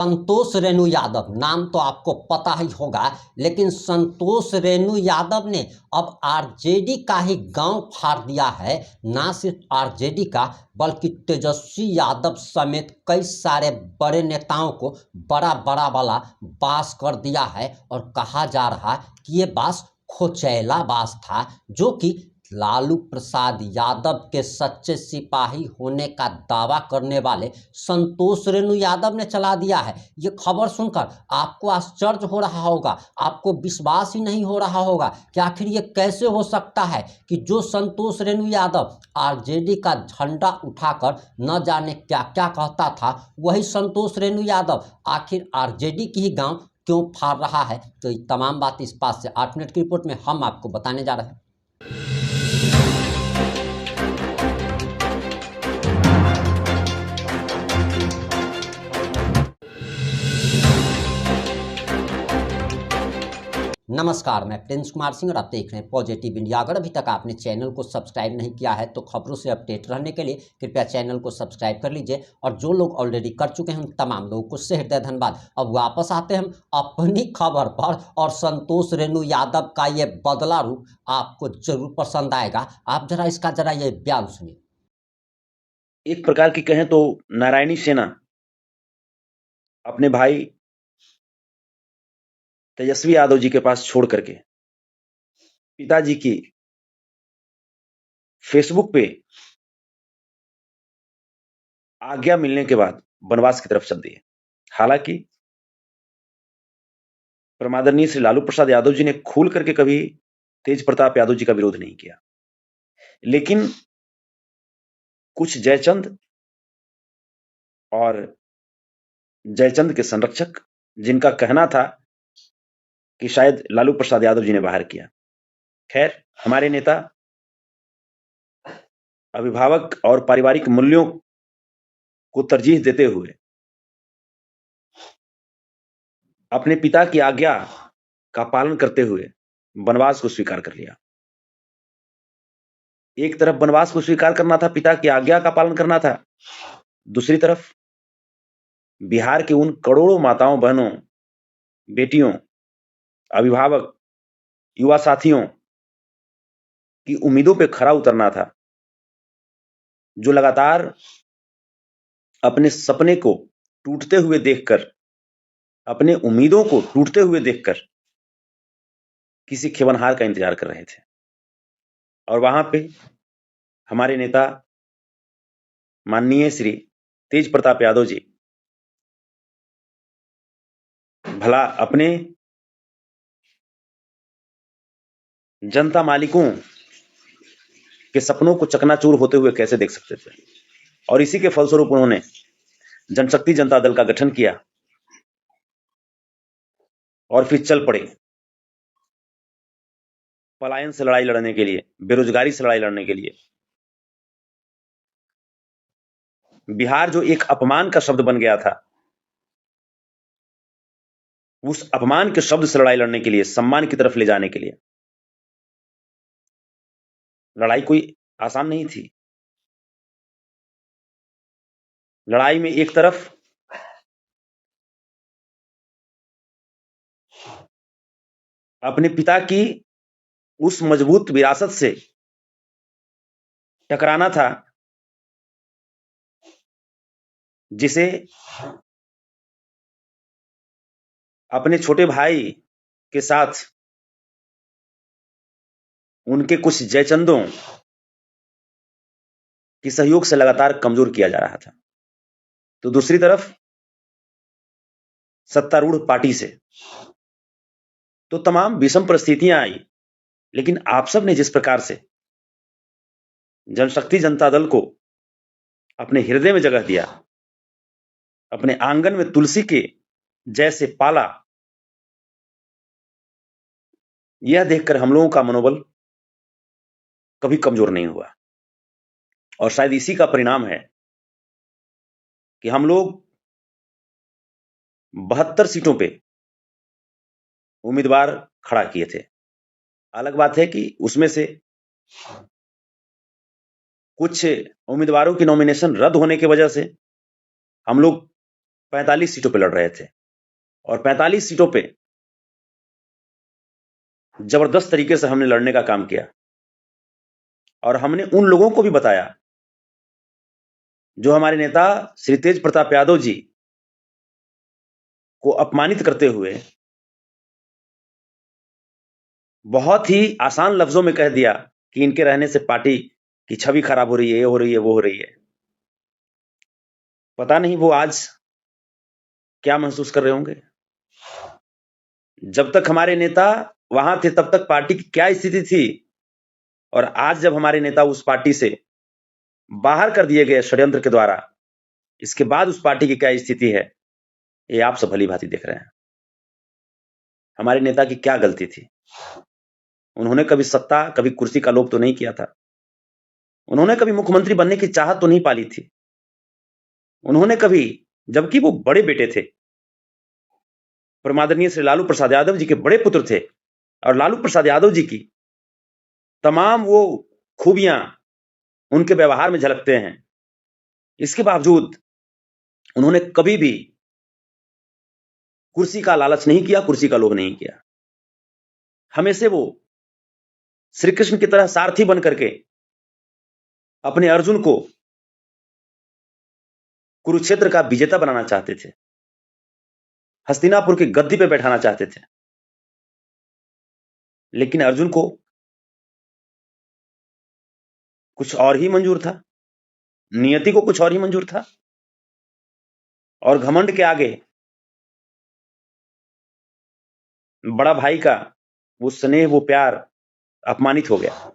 संतोष रेणु यादव नाम तो आपको पता ही होगा, लेकिन संतोष रेणु यादव ने अब आरजेडी का ही गांव फाड़ दिया है। ना सिर्फ आरजेडी का, बल्कि तेजस्वी यादव समेत कई सारे बड़े नेताओं को बड़ा बड़ा वाला बास कर दिया है। और कहा जा रहा है कि ये बास खोचैला बास था, जो कि लालू प्रसाद यादव के सच्चे सिपाही होने का दावा करने वाले संतोष रेणु यादव ने चला दिया है। ये खबर सुनकर आपको आश्चर्य हो रहा होगा, आपको विश्वास ही नहीं हो रहा होगा कि आखिर ये कैसे हो सकता है कि जो संतोष रेणु यादव आरजेडी का झंडा उठाकर न जाने क्या क्या कहता था, वही संतोष रेणु यादव आखिर आरजेडी की ही गांव क्यों फाड़ रहा है। तो ये तमाम बात इस बात से 8 मिनट की रिपोर्ट में हम आपको बताने जा रहे हैं। नमस्कार, मैं प्रिंस कुमार सिंह और आप देख रहे हैं पॉजिटिव इंडिया। अगर अभी तक आपने चैनल को सब्सक्राइब नहीं किया है तो खबरों से अपडेट रहने के लिए कृपया चैनल को सब्सक्राइब कर लीजिए। और जो लोग ऑलरेडी कर चुके हैं उन तमाम लोगों को से हृदय धन्यवाद। अब वापस आते हैं हम अपनी खबर पर, और संतोष रेणु यादव का ये बदला रूप आपको जरूर पसंद आएगा। आप जरा ये बयान सुनिए। एक प्रकार की कहें तो नारायणी सेना अपने भाई तेजस्वी यादव जी के पास छोड़ करके पिताजी की फेसबुक पे आज्ञा मिलने के बाद वनवास की तरफ चल दिए। हालांकि परमादरणीय श्री लालू प्रसाद यादव जी ने खुल करके कभी तेज प्रताप यादव जी का विरोध नहीं किया, लेकिन कुछ जयचंद और जयचंद के संरक्षक, जिनका कहना था कि शायद लालू प्रसाद यादव जी ने बाहर किया। खैर, हमारे नेता अभिभावक और पारिवारिक मूल्यों को तरजीह देते हुए अपने पिता की आज्ञा का पालन करते हुए वनवास को स्वीकार कर लिया। एक तरफ वनवास को स्वीकार करना था, पिता की आज्ञा का पालन करना था, दूसरी तरफ बिहार के उन करोड़ों माताओं, बहनों, बेटियों, अभिभावक, युवा साथियों की उम्मीदों पे खरा उतरना था, जो लगातार अपने सपने को टूटते हुए देखकर, अपने उम्मीदों को टूटते हुए देखकर किसी खेवनहार का इंतजार कर रहे थे। और वहां पे हमारे नेता माननीय श्री तेज प्रताप यादव जी भला अपने जनता मालिकों के सपनों को चकनाचूर होते हुए कैसे देख सकते थे। और इसी के फलस्वरूप उन्होंने जनशक्ति जनता दल का गठन किया और फिर चल पड़े पलायन से लड़ाई लड़ने के लिए, बेरोजगारी से लड़ाई लड़ने के लिए। बिहार जो एक अपमान का शब्द बन गया था, उस अपमान के शब्द से लड़ाई लड़ने के लिए, सम्मान की तरफ ले जाने के लिए लड़ाई कोई आसान नहीं थी। लड़ाई में एक तरफ अपने पिता की उस मजबूत विरासत से टकराना था जिसे अपने छोटे भाई के साथ उनके कुछ जयचंदों के सहयोग से लगातार कमजोर किया जा रहा था। तो दूसरी तरफ सत्तारूढ़ पार्टी से तो तमाम विषम परिस्थितियां आई, लेकिन आप सब ने जिस प्रकार से जनशक्ति जनता दल को अपने हृदय में जगह दिया, अपने आंगन में तुलसी के जैसे पाला, यह देखकर हम लोगों का मनोबल कभी कमजोर नहीं हुआ। और शायद इसी का परिणाम है कि हम लोग 72 सीटों पे उम्मीदवार खड़ा किए थे। अलग बात है कि उसमें से कुछ उम्मीदवारों की नॉमिनेशन रद्द होने की वजह से हम लोग 45 सीटों पे लड़ रहे थे और 45 सीटों पे जबरदस्त तरीके से हमने लड़ने का काम किया और हमने उन लोगों को भी बताया जो हमारे नेता श्री तेज प्रताप यादव जी को अपमानित करते हुए बहुत ही आसान लफ्जों में कह दिया कि इनके रहने से पार्टी की छवि खराब हो रही है, ये हो रही है, वो हो रही है। पता नहीं वो आज क्या महसूस कर रहे होंगे। जब तक हमारे नेता वहां थे तब तक पार्टी की क्या स्थिति थी और आज जब हमारे नेता उस पार्टी से बाहर कर दिए गए षड्यंत्र के द्वारा, इसके बाद उस पार्टी की क्या स्थिति है, ये आप सब भली भांति देख रहे हैं। हमारे नेता की क्या गलती थी? उन्होंने कभी सत्ता, कभी कुर्सी का लोभ तो नहीं किया था। उन्होंने कभी मुख्यमंत्री बनने की चाहत तो नहीं पाली थी। उन्होंने कभी, जबकि वो बड़े बेटे थे, परमादरणीय श्री लालू प्रसाद यादव जी के बड़े पुत्र थे और लालू प्रसाद यादव जी की तमाम वो खूबियां उनके व्यवहार में झलकते हैं। इसके बावजूद उन्होंने कभी भी कुर्सी का लालच नहीं किया, कुर्सी का लोभ नहीं किया। हमेशा वो श्री कृष्ण की तरह सारथी बन करके अपने अर्जुन को कुरुक्षेत्र का विजेता बनाना चाहते थे, हस्तिनापुर की गद्दी पे बैठाना चाहते थे। लेकिन अर्जुन को कुछ और ही मंजूर था, नियति को कुछ और ही मंजूर था और घमंड के आगे बड़ा भाई का वो स्नेह, वो प्यार अपमानित हो गया।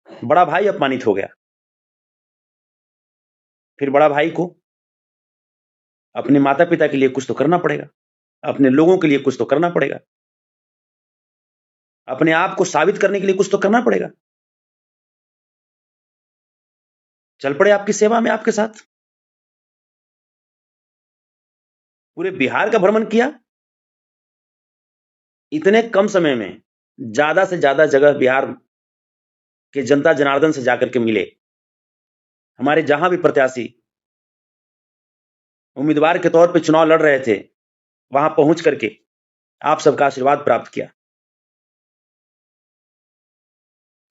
बड़ा भाई अपमानित हो गया। फिर बड़ा भाई को अपने माता पिता के लिए कुछ तो करना पड़ेगा, अपने लोगों के लिए कुछ तो करना पड़ेगा, अपने आप को साबित करने के लिए कुछ तो करना पड़ेगा। चल पड़े आपकी सेवा में, आपके साथ। पूरे बिहार का भ्रमण किया। इतने कम समय में ज्यादा से ज्यादा जगह बिहार के जनता जनार्दन से जाकर के मिले। हमारे जहां भी प्रत्याशी उम्मीदवार के तौर पे चुनाव लड़ रहे थे, वहां पहुंच करके आप सबका आशीर्वाद प्राप्त किया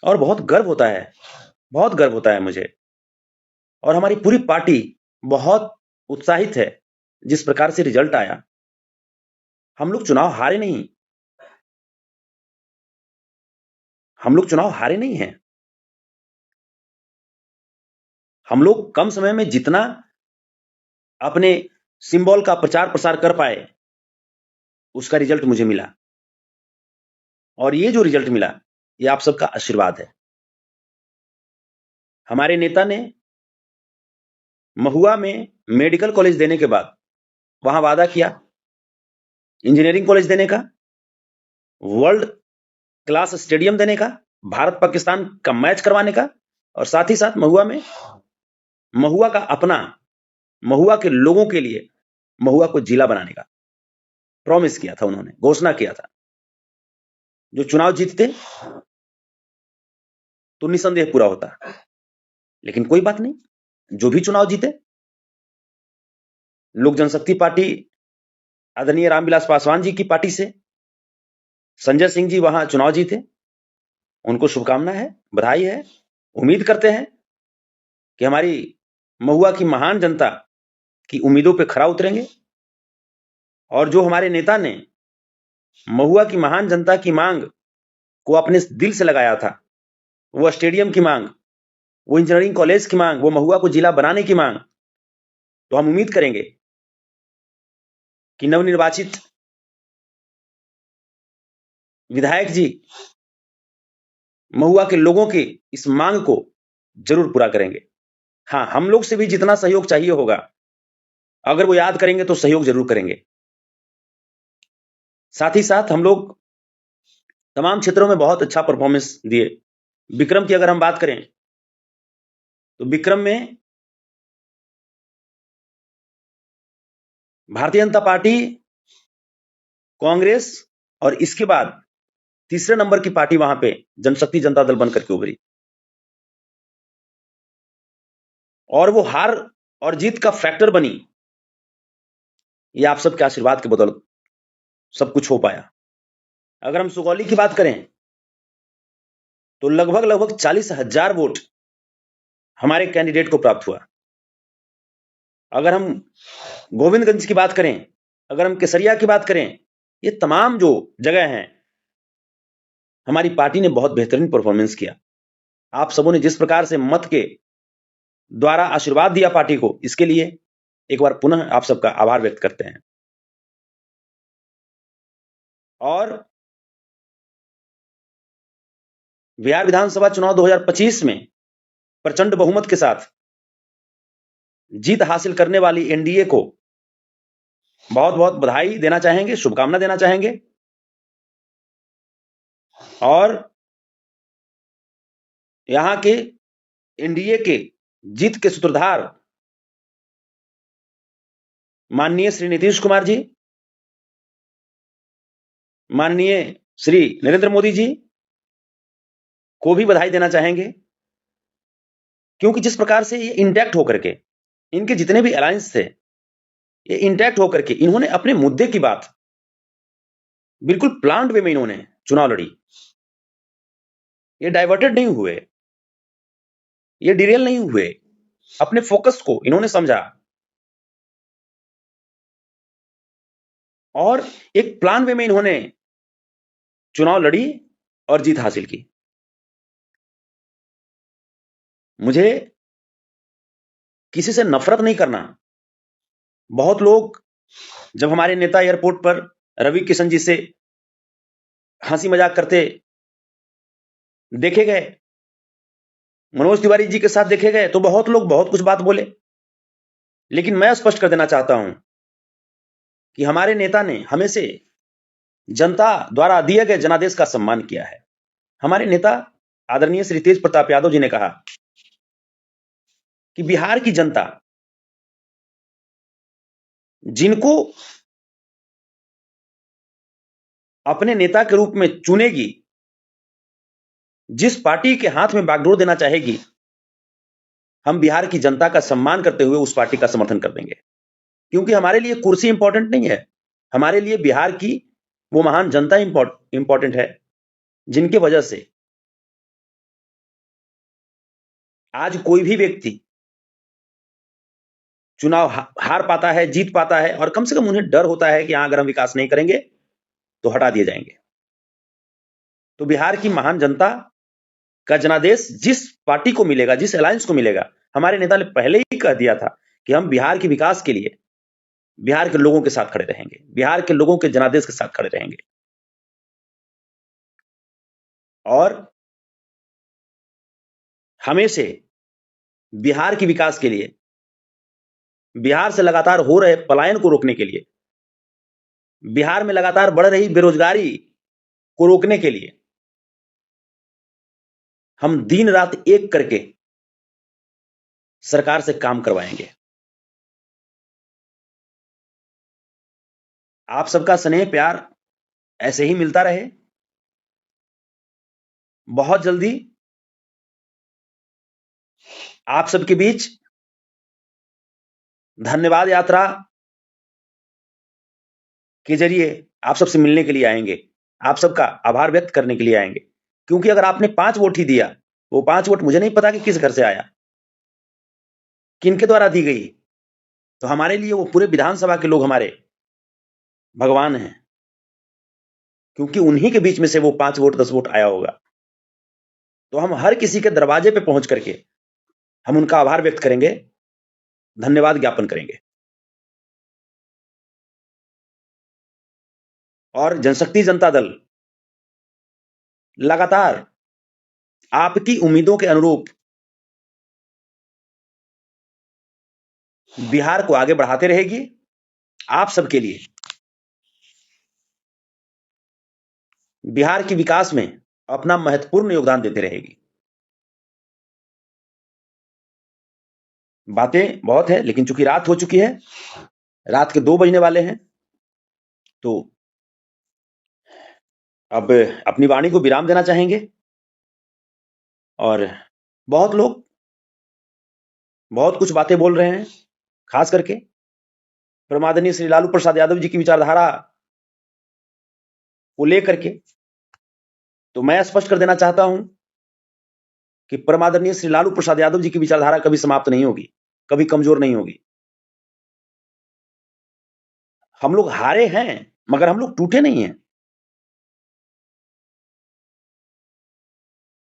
और बहुत गर्व होता है, बहुत गर्व होता है मुझे। और हमारी पूरी पार्टी बहुत उत्साहित है जिस प्रकार से रिजल्ट आया। हम लोग चुनाव हारे नहीं, हम लोग चुनाव हारे नहीं हैं। हम लोग कम समय में जितना अपने सिंबल का प्रचार प्रसार कर पाए, उसका रिजल्ट मुझे मिला। और ये जो रिजल्ट मिला, ये आप सबका आशीर्वाद है। हमारे नेता ने महुआ में मेडिकल कॉलेज देने के बाद वहां वादा किया इंजीनियरिंग कॉलेज देने का, वर्ल्ड क्लास स्टेडियम देने का, भारत पाकिस्तान का मैच करवाने का, और साथ ही साथ महुआ में महुआ का अपना, महुआ के लोगों के लिए महुआ को जिला बनाने का प्रॉमिस किया था। उन्होंने घोषणा किया था। जो चुनाव जीतते तो निसंदेह पूरा होता, लेकिन कोई बात नहीं, जो भी चुनाव जीते, लोक जनशक्ति पार्टी आदरणीय रामविलास पासवान जी की पार्टी से संजय सिंह जी वहां चुनाव जीते। उनको शुभकामना है, बधाई है। उम्मीद करते हैं कि हमारी महुआ की महान जनता की उम्मीदों पे खरा उतरेंगे और जो हमारे नेता ने महुआ की महान जनता की मांग को अपने दिल से लगाया था, वो स्टेडियम की मांग, वो इंजीनियरिंग कॉलेज की मांग, वो महुआ को जिला बनाने की मांग, तो हम उम्मीद करेंगे कि नवनिर्वाचित विधायक जी महुआ के लोगों की इस मांग को जरूर पूरा करेंगे। हाँ, हम लोग से भी जितना सहयोग चाहिए होगा, अगर वो याद करेंगे तो सहयोग जरूर करेंगे। साथ ही साथ हम लोग तमाम क्षेत्रों में बहुत अच्छा परफॉर्मेंस दिए। विक्रम की अगर हम बात करें तो विक्रम में भारतीय जनता पार्टी, कांग्रेस और इसके बाद तीसरे नंबर की पार्टी वहां पे जनशक्ति जनता दल बनकर के उभरी और वो हार और जीत का फैक्टर बनी। ये आप सबके आशीर्वाद के बदौलत सब कुछ हो पाया। अगर हम सुगौली की बात करें तो लगभग 40,000 वोट हमारे कैंडिडेट को प्राप्त हुआ। अगर हम गोविंदगंज की बात करें, अगर हम केसरिया की बात करें, ये तमाम जो जगह हैं हमारी पार्टी ने बहुत बेहतरीन परफॉर्मेंस किया। आप सबों ने जिस प्रकार से मत के द्वारा आशीर्वाद दिया पार्टी को, इसके लिए एक बार पुनः आप सबका आभार व्यक्त करते हैं। और बिहार विधानसभा चुनाव 2025 में प्रचंड बहुमत के साथ जीत हासिल करने वाली एनडीए को बहुत बहुत बधाई देना चाहेंगे, शुभकामना देना चाहेंगे। और यहां के एनडीए के जीत के सूत्रधार माननीय श्री नीतीश कुमार जी, माननीय श्री नरेंद्र मोदी जी को भी बधाई देना चाहेंगे, क्योंकि जिस प्रकार से ये इंटैक्ट होकर के इनके जितने भी अलायंस थे, ये इंटैक्ट होकर के इन्होंने अपने मुद्दे की बात बिल्कुल प्लान्ड वे में इन्होंने चुनाव लड़ी। ये डाइवर्टेड नहीं हुए, ये डिरेल नहीं हुए, अपने फोकस को इन्होंने समझा और एक प्लान वे में इन्होंने चुनाव लड़ी और जीत हासिल की। मुझे किसी से नफरत नहीं करना। बहुत लोग जब हमारे नेता एयरपोर्ट पर रवि किशन जी से हंसी मजाक करते देखे गए, मनोज तिवारी जी के साथ देखे गए, तो बहुत लोग बहुत कुछ बात बोले। लेकिन मैं स्पष्ट कर देना चाहता हूं कि हमारे नेता ने हमेशा जनता द्वारा दिए गए जनादेश का सम्मान किया है। हमारे नेता आदरणीय श्री तेज प्रताप यादव जी ने कहा कि बिहार की जनता जिनको अपने नेता के रूप में चुनेगी, जिस पार्टी के हाथ में बागडोर देना चाहेगी, हम बिहार की जनता का सम्मान करते हुए उस पार्टी का समर्थन कर देंगे। क्योंकि हमारे लिए कुर्सी इंपॉर्टेंट नहीं है, हमारे लिए बिहार की वो महान जनता इंपॉर्टेंट है, जिनके वजह से आज कोई भी व्यक्ति चुनाव हार पाता है, जीत पाता है, और कम से कम उन्हें डर होता है कि अगर हम विकास नहीं करेंगे तो हटा दिए जाएंगे। तो बिहार की महान जनता का जनादेश जिस पार्टी को मिलेगा, जिस अलायंस को मिलेगा, हमारे नेता ने पहले ही कह दिया था कि हम बिहार के विकास के लिए बिहार के लोगों के साथ खड़े रहेंगे, बिहार के लोगों के जनादेश के साथ खड़े रहेंगे। और हमेशा बिहार के विकास के लिए, बिहार से लगातार हो रहे पलायन को रोकने के लिए, बिहार में लगातार बढ़ रही बेरोजगारी को रोकने के लिए हम दिन रात एक करके सरकार से काम करवाएंगे। आप सबका स्नेह प्यार ऐसे ही मिलता रहे। बहुत जल्दी आप सबके बीच धन्यवाद यात्रा के जरिए आप सबसे मिलने के लिए आएंगे, आप सबका आभार व्यक्त करने के लिए आएंगे। क्योंकि अगर आपने 5 वोट ही दिया, वो 5 वोट मुझे नहीं पता कि किस घर से आया, किनके द्वारा दी गई, तो हमारे लिए वो पूरे विधानसभा के लोग हमारे भगवान हैं, क्योंकि उन्हीं के बीच में से वो 5 वोट 10 वोट आया होगा। तो हम हर किसी के दरवाजे पे पहुंच करके हम उनका आभार व्यक्त करेंगे, धन्यवाद ज्ञापन करेंगे। और जनशक्ति जनता दल लगातार आपकी उम्मीदों के अनुरूप बिहार को आगे बढ़ाते रहेगी, आप सबके लिए बिहार के विकास में अपना महत्वपूर्ण योगदान देते रहेगी। बातें बहुत है, लेकिन चूंकि रात हो चुकी है, रात के 2 बजने वाले हैं, तो अब अपनी वाणी को विराम देना चाहेंगे। और बहुत लोग बहुत कुछ बातें बोल रहे हैं, खास करके परमादरणीय श्री लालू प्रसाद यादव जी की विचारधारा को लेकर के, तो मैं स्पष्ट कर देना चाहता हूं कि परमादरणीय श्री लालू प्रसाद यादव जी की विचारधारा कभी समाप्त नहीं होगी, कभी कमजोर नहीं होगी। हम लोग हारे हैं मगर हम लोग टूटे नहीं हैं।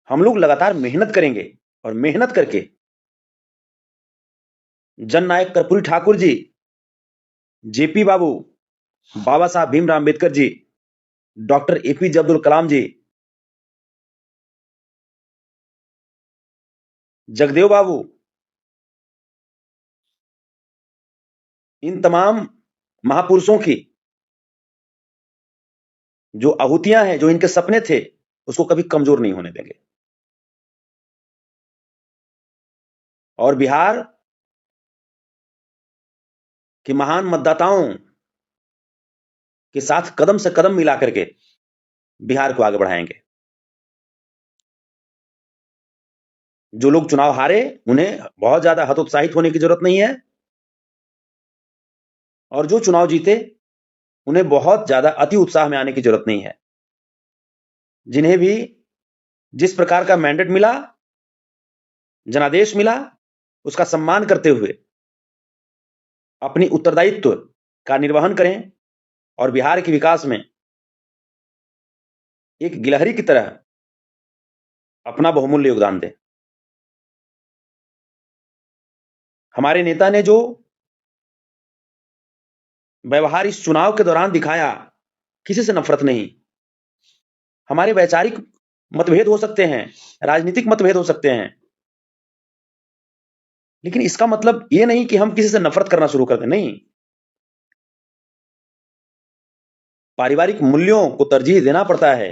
हम लोग लगातार मेहनत करेंगे और मेहनत करके जननायक कर्पूरी ठाकुर जी, जेपी बाबू, बाबा साहब भीमराव अंबेडकर जी, डॉक्टर एपीजे अब्दुल कलाम जी, जगदेव बाबू, इन तमाम महापुरुषों की जो आहुतियां हैं, जो इनके सपने थे, उसको कभी कमजोर नहीं होने देंगे। और बिहार के महान मतदाताओं के साथ कदम से कदम मिला करके बिहार को आगे बढ़ाएंगे। जो लोग चुनाव हारे उन्हें बहुत ज्यादा हतोत्साहित होने की जरूरत नहीं है, और जो चुनाव जीते उन्हें बहुत ज्यादा अति उत्साह में आने की जरूरत नहीं है। जिन्हें भी जिस प्रकार का मैंडेट मिला, जनादेश मिला, उसका सम्मान करते हुए अपनी उत्तरदायित्व का निर्वहन करें और बिहार के विकास में एक गिलहरी की तरह अपना बहुमूल्य योगदान दें। हमारे नेता ने जो व्यवहार इस चुनाव के दौरान दिखाया, किसी से नफरत नहीं। हमारे वैचारिक मतभेद हो सकते हैं, राजनीतिक मतभेद हो सकते हैं, लेकिन इसका मतलब यह नहीं कि हम किसी से नफरत करना शुरू कर दें। नहीं, पारिवारिक मूल्यों को तरजीह देना पड़ता है,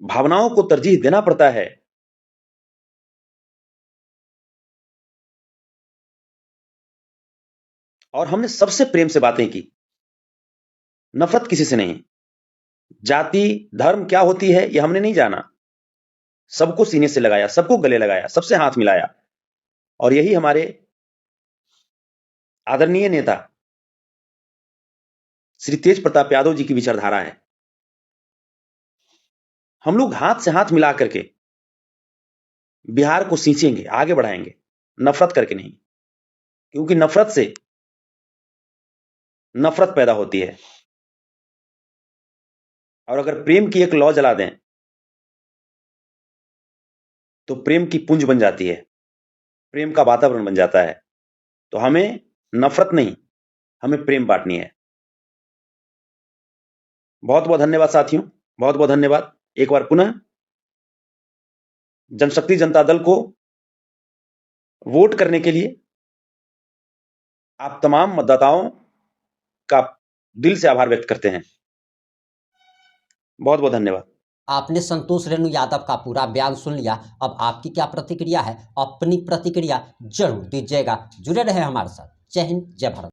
भावनाओं को तरजीह देना पड़ता है। और हमने सबसे प्रेम से बातें की, नफरत किसी से नहीं। जाति धर्म क्या होती है यह हमने नहीं जाना, सबको सीने से लगाया, सबको गले लगाया, सबसे हाथ मिलाया। और यही हमारे आदरणीय नेता श्री तेज प्रताप यादव जी की विचारधारा है। हम लोग हाथ से हाथ मिला करके बिहार को सींचेंगे, आगे बढ़ाएंगे, नफरत करके नहीं। क्योंकि नफरत से नफरत पैदा होती है, और अगर प्रेम की एक लौ जला दें तो प्रेम की पुंज बन जाती है, प्रेम का वातावरण बन जाता है। तो हमें नफरत नहीं, हमें प्रेम बांटनी है। बहुत बहुत धन्यवाद साथियों, बहुत बहुत धन्यवाद। एक बार पुनः जनशक्ति जनता दल को वोट करने के लिए आप तमाम मतदाताओं का दिल से आभार व्यक्त करते हैं। बहुत बहुत धन्यवाद। आपने संतोष रेणु यादव का पूरा बयान सुन लिया। अब आपकी क्या प्रतिक्रिया है? अपनी प्रतिक्रिया जरूर दीजिएगा। जुड़े रहे हमारे साथ। जय हिंद, जय भारत।